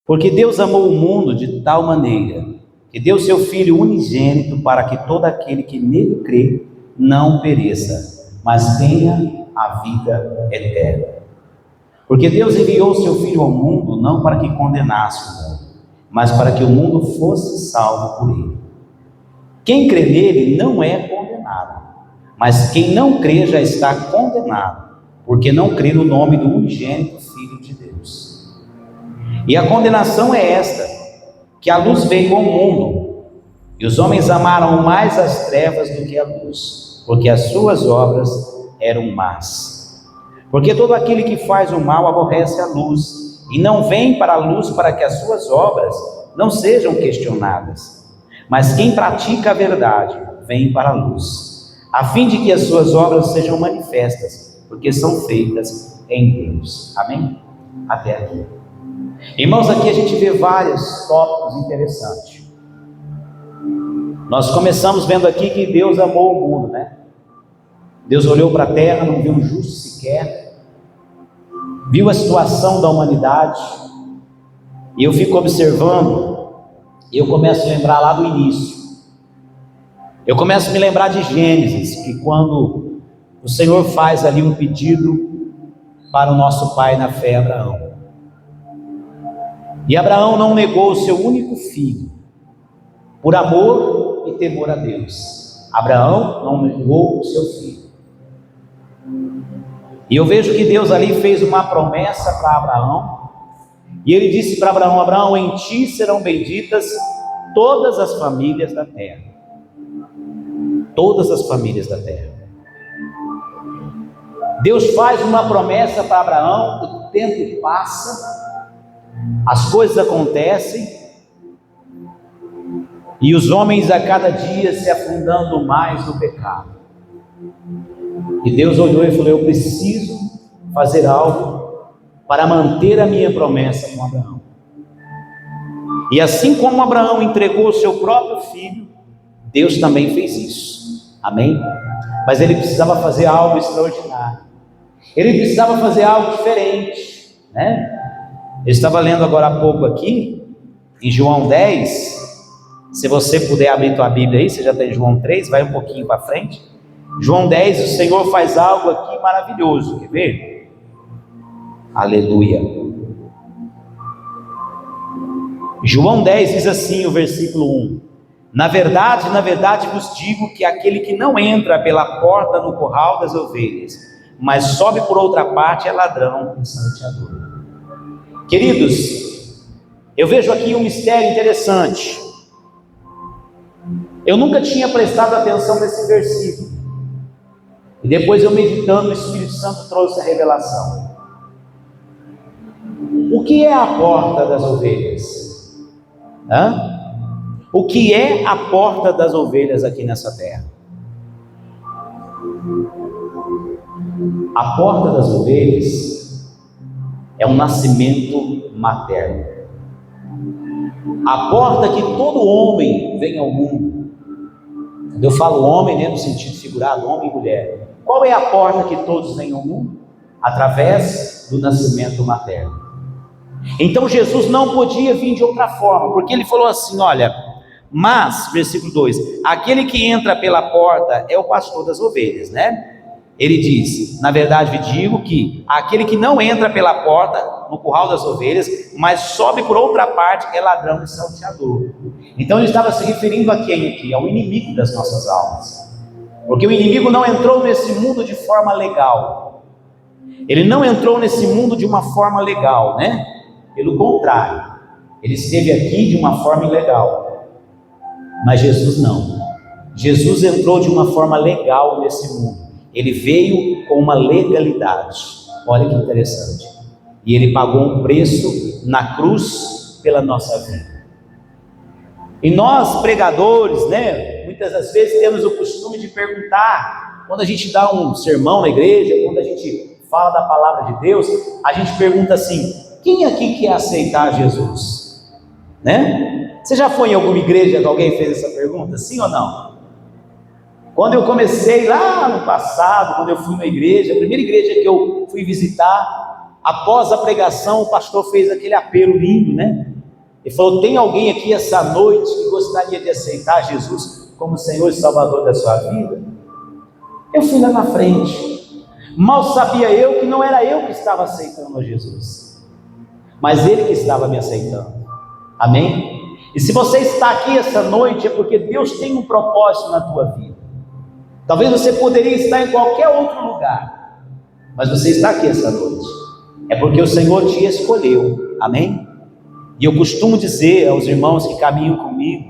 Porque Deus amou o mundo de tal maneira que deu seu Filho unigênito para que todo aquele que nele crê não pereça, mas tenha a vida eterna. Porque Deus enviou seu Filho ao mundo não para que condenasse o mundo, mas para que o mundo fosse salvo por ele. Quem crê nele não é condenado, mas quem não crê já está condenado, porque não crê no nome do unigênito Filho de Deus. E a condenação é esta, que a luz veio ao mundo, e os homens amaram mais as trevas do que a luz, porque as suas obras eram más. Porque todo aquele que faz o mal aborrece a luz, e não vem para a luz para que as suas obras não sejam questionadas. Mas quem pratica a verdade vem para a luz, a fim de que as suas obras sejam manifestas, porque são feitas em Deus. Amém? Até aqui. Irmãos, aqui a gente vê vários tópicos interessantes. Nós começamos vendo aqui que Deus amou o mundo, né? Deus olhou para a terra, não viu um justo sequer, viu a situação da humanidade, e eu fico observando, e eu começo a lembrar lá do início. Eu começo a me lembrar de Gênesis, que quando o Senhor faz ali um pedido para o nosso pai na fé, Abraão. E Abraão não negou o seu único filho, por amor e temor a Deus. Abraão não negou o seu filho. E eu vejo que Deus ali fez uma promessa para Abraão, e ele disse para Abraão: Abraão, em ti serão benditas todas as famílias da terra. Todas as famílias da terra. Deus faz uma promessa para Abraão, o tempo passa, as coisas acontecem, e os homens a cada dia se afundando mais no pecado. E Deus olhou e falou: eu preciso fazer algo para manter a minha promessa com Abraão. E assim como Abraão entregou o seu próprio filho, Deus também fez isso. Amém? Mas ele precisava fazer algo extraordinário. Ele precisava fazer algo diferente, né? Eu estava lendo agora há pouco aqui, em João 10, se você puder abrir tua Bíblia aí, você já está em João 3, vai um pouquinho para frente. João 10, o Senhor faz algo aqui maravilhoso, quer ver? Aleluia. João 10 diz assim, o versículo 1: na verdade vos digo que aquele que não entra pela porta no curral das ovelhas, mas sobe por outra parte, é ladrão e salteador. Queridos, eu vejo aqui um mistério interessante. Eu nunca tinha prestado atenção nesse versículo, e depois eu meditando, o Espírito Santo trouxe a revelação. O que é a porta das ovelhas? O que é a porta das ovelhas aqui nessa terra? A porta das ovelhas é um nascimento materno. A porta que todo homem vem ao mundo. Quando eu falo homem, né, no sentido figurado, homem e mulher. Qual é a porta que todos vêm ao mundo? Através do nascimento materno. Então Jesus não podia vir de outra forma, porque ele falou assim, olha, mas, versículo 2, aquele que entra pela porta é o pastor das ovelhas, né? Ele diz, na verdade digo que aquele que não entra pela porta no curral das ovelhas, mas sobe por outra parte, é ladrão e salteador. Então ele estava se referindo a quem aqui? Ao inimigo das nossas almas. Porque o inimigo não entrou nesse mundo de forma legal. Ele não entrou nesse mundo de uma forma legal, né? Pelo contrário, ele esteve aqui de uma forma ilegal. Mas Jesus não. Jesus entrou de uma forma legal nesse mundo. Ele veio com uma legalidade. Olha que interessante. E ele pagou um preço na cruz pela nossa vida. E nós, pregadores, né, muitas das vezes temos o costume de perguntar, quando a gente dá um sermão na igreja, quando a gente fala da palavra de Deus, a gente pergunta assim: quem aqui quer aceitar Jesus? Né? Você já foi em alguma igreja que alguém fez essa pergunta? Sim ou não? Quando eu comecei lá no passado, quando eu fui na igreja, a primeira igreja que eu fui visitar, após a pregação, o pastor fez aquele apelo lindo, né? Ele falou: tem alguém aqui essa noite que gostaria de aceitar Jesus como Senhor e Salvador da sua vida? Eu fui lá na frente. Mal sabia eu que não era eu que estava aceitando a Jesus, mas Ele que estava me aceitando. Amém? E se você está aqui essa noite, é porque Deus tem um propósito na tua vida. Talvez você poderia estar em qualquer outro lugar, mas você está aqui essa noite, é porque o Senhor te escolheu. Amém? E eu costumo dizer aos irmãos que caminham comigo,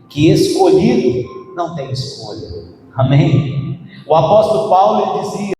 que escolhido não tem escolha. Amém? O apóstolo Paulo, ele dizia: